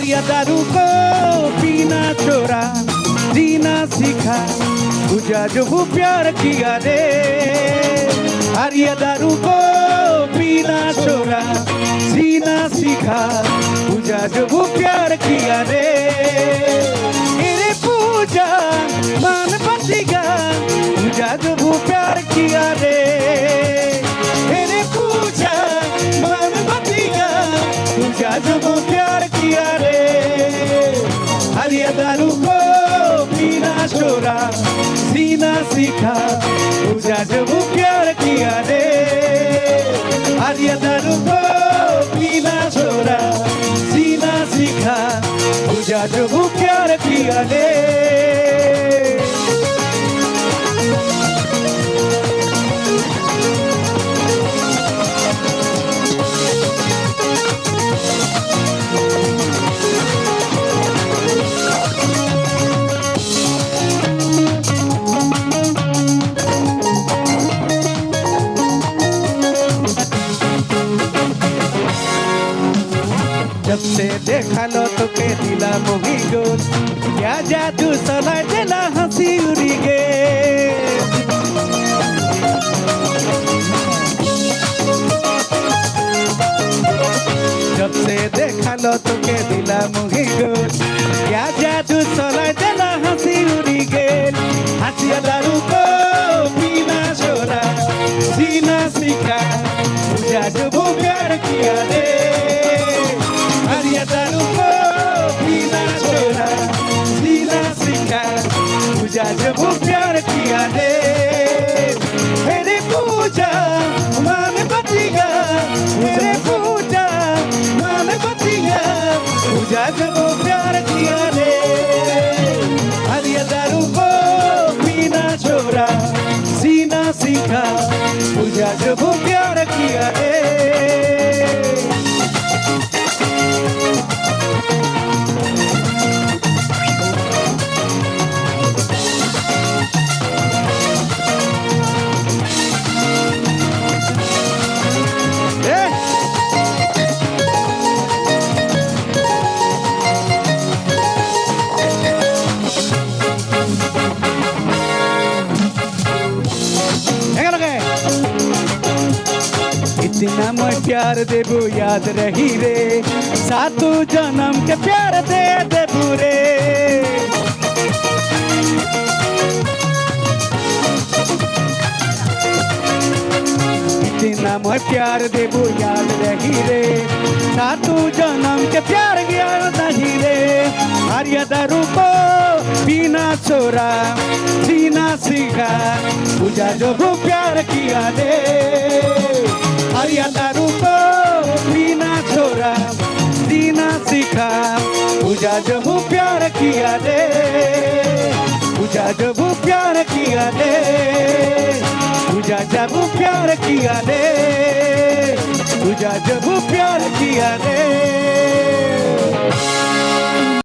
हरिया दारू को पीना छोड़ा, जीना सीखा, तुझा जो वो प्यार किया रे। हरिया दारू को पीना छोड़ा, जीना सीखा, तुझा जो वो प्यार किया रे। मेरे पूजा मान बचेगा, तुझा जो वो प्यार किया रे। मेरे पूजा मान बचेगा, तुझा जो वो प्यार किया रे। हरिया दारू को पीना छोड़ा, जीना सीखा, तुझा जो वो प्यार किया रे। हरिया दारू को पीना छोड़ा, जीना सीखा, तुझा जो वो प्यार किया रे। जब से देखा लो तो के दिला मोही गोल, क्या जादू सलाह देला हंसी उड़ी गे। जब से देखा लो तो के दिला मोही गोल, क्या जादू सलाह देला हंसी उड़ी गे। हंसिया दारू को पीना छोड़ा, जीना सीखा, तुझा जो वो प्यार किया रे। हरिया दारू को पीना छोड़ा, जीना सीखा, तुझा जो वो प्यार किया रे। मेरे पूजा मान बचेगा, मेरे पूजा मान बचेगा, तुझा जो वो प्यार किया रे। हरिया दारू को पीना छोड़ा, जीना सीखा, तुझा जो वो प्यार किया रे। इतना मैं प्यार देबू याद रही रे, सातों जन्म के प्यार दे देबू रे। इतना मैं प्यार देबू याद रही रे, सातों जन्म के प्यार याद नहीं रे। हरिया दारू को पीना छोड़ा, जीना सीखा, तुझा जो वो प्यार किया रे। हरिया दारू को पीना छोड़ा, जीना सीखा, तुझा जो वो प्यार किया रे। तुझा जो वो प्यार किया रे, तुझा जब वो प्यार किया रे, तुझा जब वो प्यार किया रे।